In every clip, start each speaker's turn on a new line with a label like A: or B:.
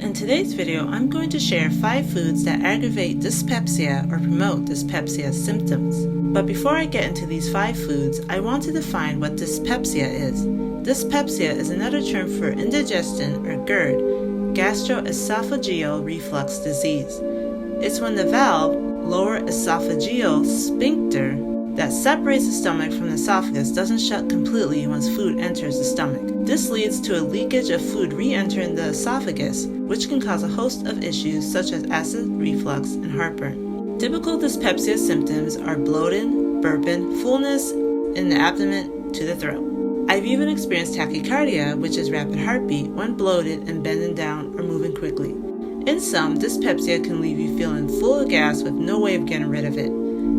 A: In today's video, I'm going to share 5 foods that aggravate dyspepsia or promote dyspepsia symptoms. But before I get into these 5 foods, I want to define what dyspepsia is. Dyspepsia is another term for indigestion or GERD, gastroesophageal reflux disease. It's when the valve, lower esophageal sphincter, that separates the stomach from the esophagus doesn't shut completely once food enters the stomach. This leads to a leakage of food re-entering the esophagus, which can cause a host of issues such as acid reflux and heartburn. Typical dyspepsia symptoms are bloating, burping, fullness in the abdomen to the throat. I've even experienced tachycardia, which is rapid heartbeat, when bloated and bending down or moving quickly. In some, dyspepsia can leave you feeling full of gas with no way of getting rid of it.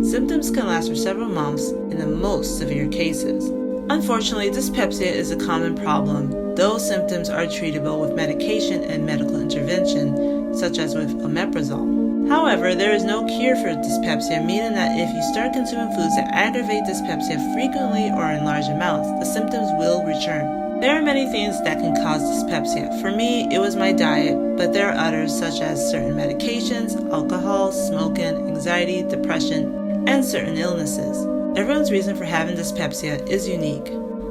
A: Symptoms can last for several months in the most severe cases. Unfortunately, dyspepsia is a common problem. Those symptoms are treatable with medication and medical intervention, such as with omeprazole. However, there is no cure for dyspepsia, meaning that if you start consuming foods that aggravate dyspepsia frequently or in large amounts, the symptoms will return. There are many things that can cause dyspepsia. For me, it was my diet, but there are others such as certain medications, alcohol, smoking, anxiety, depression, and certain illnesses. Everyone's reason for having dyspepsia is unique.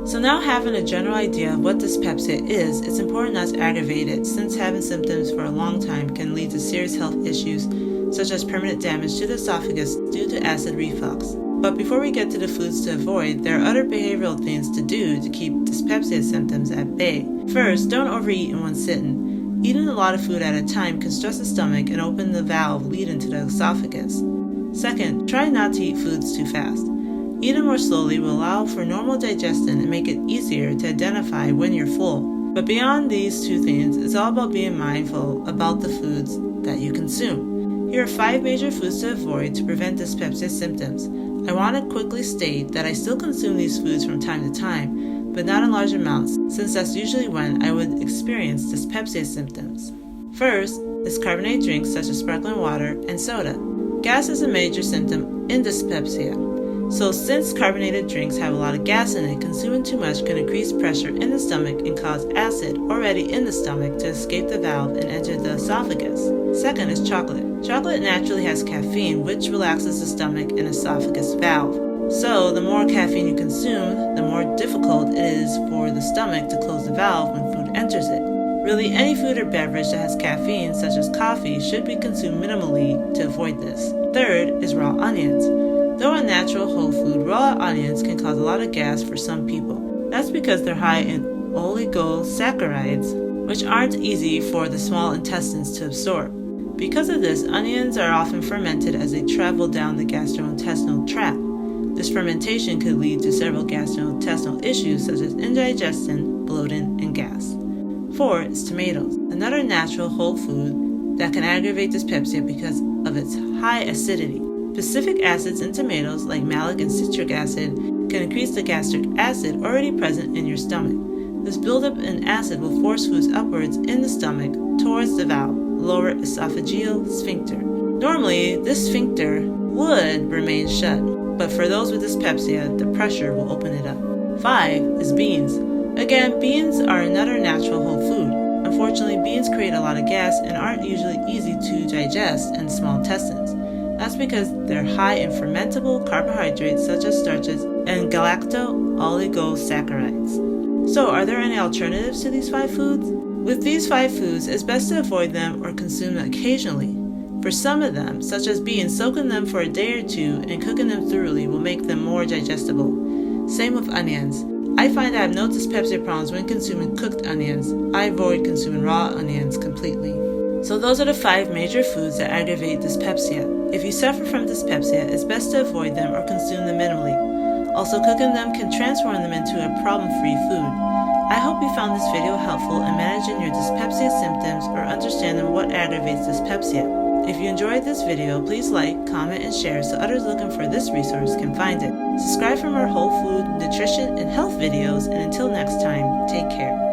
A: So now having a general idea of what dyspepsia is, it's important not to aggravate it, since having symptoms for a long time can lead to serious health issues such as permanent damage to the esophagus due to acid reflux. But before we get to the foods to avoid, there are other behavioral things to do to keep dyspepsia symptoms at bay. First, don't overeat in one sitting. Eating a lot of food at a time can stress the stomach and open the valve leading to the esophagus. Second, try not to eat foods too fast. Eating more slowly will allow for normal digestion and make it easier to identify when you're full. But beyond these 2 things, it's all about being mindful about the foods that you consume. Here are 5 major foods to avoid to prevent dyspepsia symptoms. I want to quickly state that I still consume these foods from time to time, but not in large amounts, since that's usually when I would experience dyspepsia symptoms. First is carbonate drinks such as sparkling water and soda. Gas is a major symptom in dyspepsia. So since carbonated drinks have a lot of gas in it, consuming too much can increase pressure in the stomach and cause acid already in the stomach to escape the valve and enter the esophagus. Second is chocolate. Chocolate naturally has caffeine, which relaxes the stomach and esophagus valve. So the more caffeine you consume, the more difficult it is for the stomach to close the valve when food enters it. Really, any food or beverage that has caffeine, such as coffee, should be consumed minimally to avoid this. Third is raw onions. Though a natural whole food, raw onions can cause a lot of gas for some people. That's because they're high in oligosaccharides, which aren't easy for the small intestines to absorb. Because of this, onions are often fermented as they travel down the gastrointestinal tract. This fermentation could lead to several gastrointestinal issues such as indigestion, bloating, and gas. 4 is tomatoes, another natural whole food that can aggravate dyspepsia because of its high acidity. Specific acids in tomatoes, like malic and citric acid, can increase the gastric acid already present in your stomach. This buildup in acid will force foods upwards in the stomach towards the valve, lower esophageal sphincter. Normally, this sphincter would remain shut, but for those with dyspepsia, the pressure will open it up. 5 is beans. Again, beans are another natural whole food. Unfortunately, beans create a lot of gas and aren't usually easy to digest in small intestines. That's because they're high in fermentable carbohydrates such as starches and galacto-oligosaccharides. So, are there any alternatives to these 5 foods? With these 5 foods, it's best to avoid them or consume them occasionally. For some of them, such as beans, soaking them for a day or 2 and cooking them thoroughly will make them more digestible. Same with onions. I find I have no dyspepsia problems when consuming cooked onions. I avoid consuming raw onions completely. So those are the 5 major foods that aggravate dyspepsia. If you suffer from dyspepsia, it's best to avoid them or consume them minimally. Also, cooking them can transform them into a problem-free food. I hope you found this video helpful in managing your dyspepsia symptoms or understanding what aggravates dyspepsia. If you enjoyed this video, please like, comment, and share so others looking for this resource can find it. Subscribe for more whole food, nutrition, and health videos, and until next time, take care.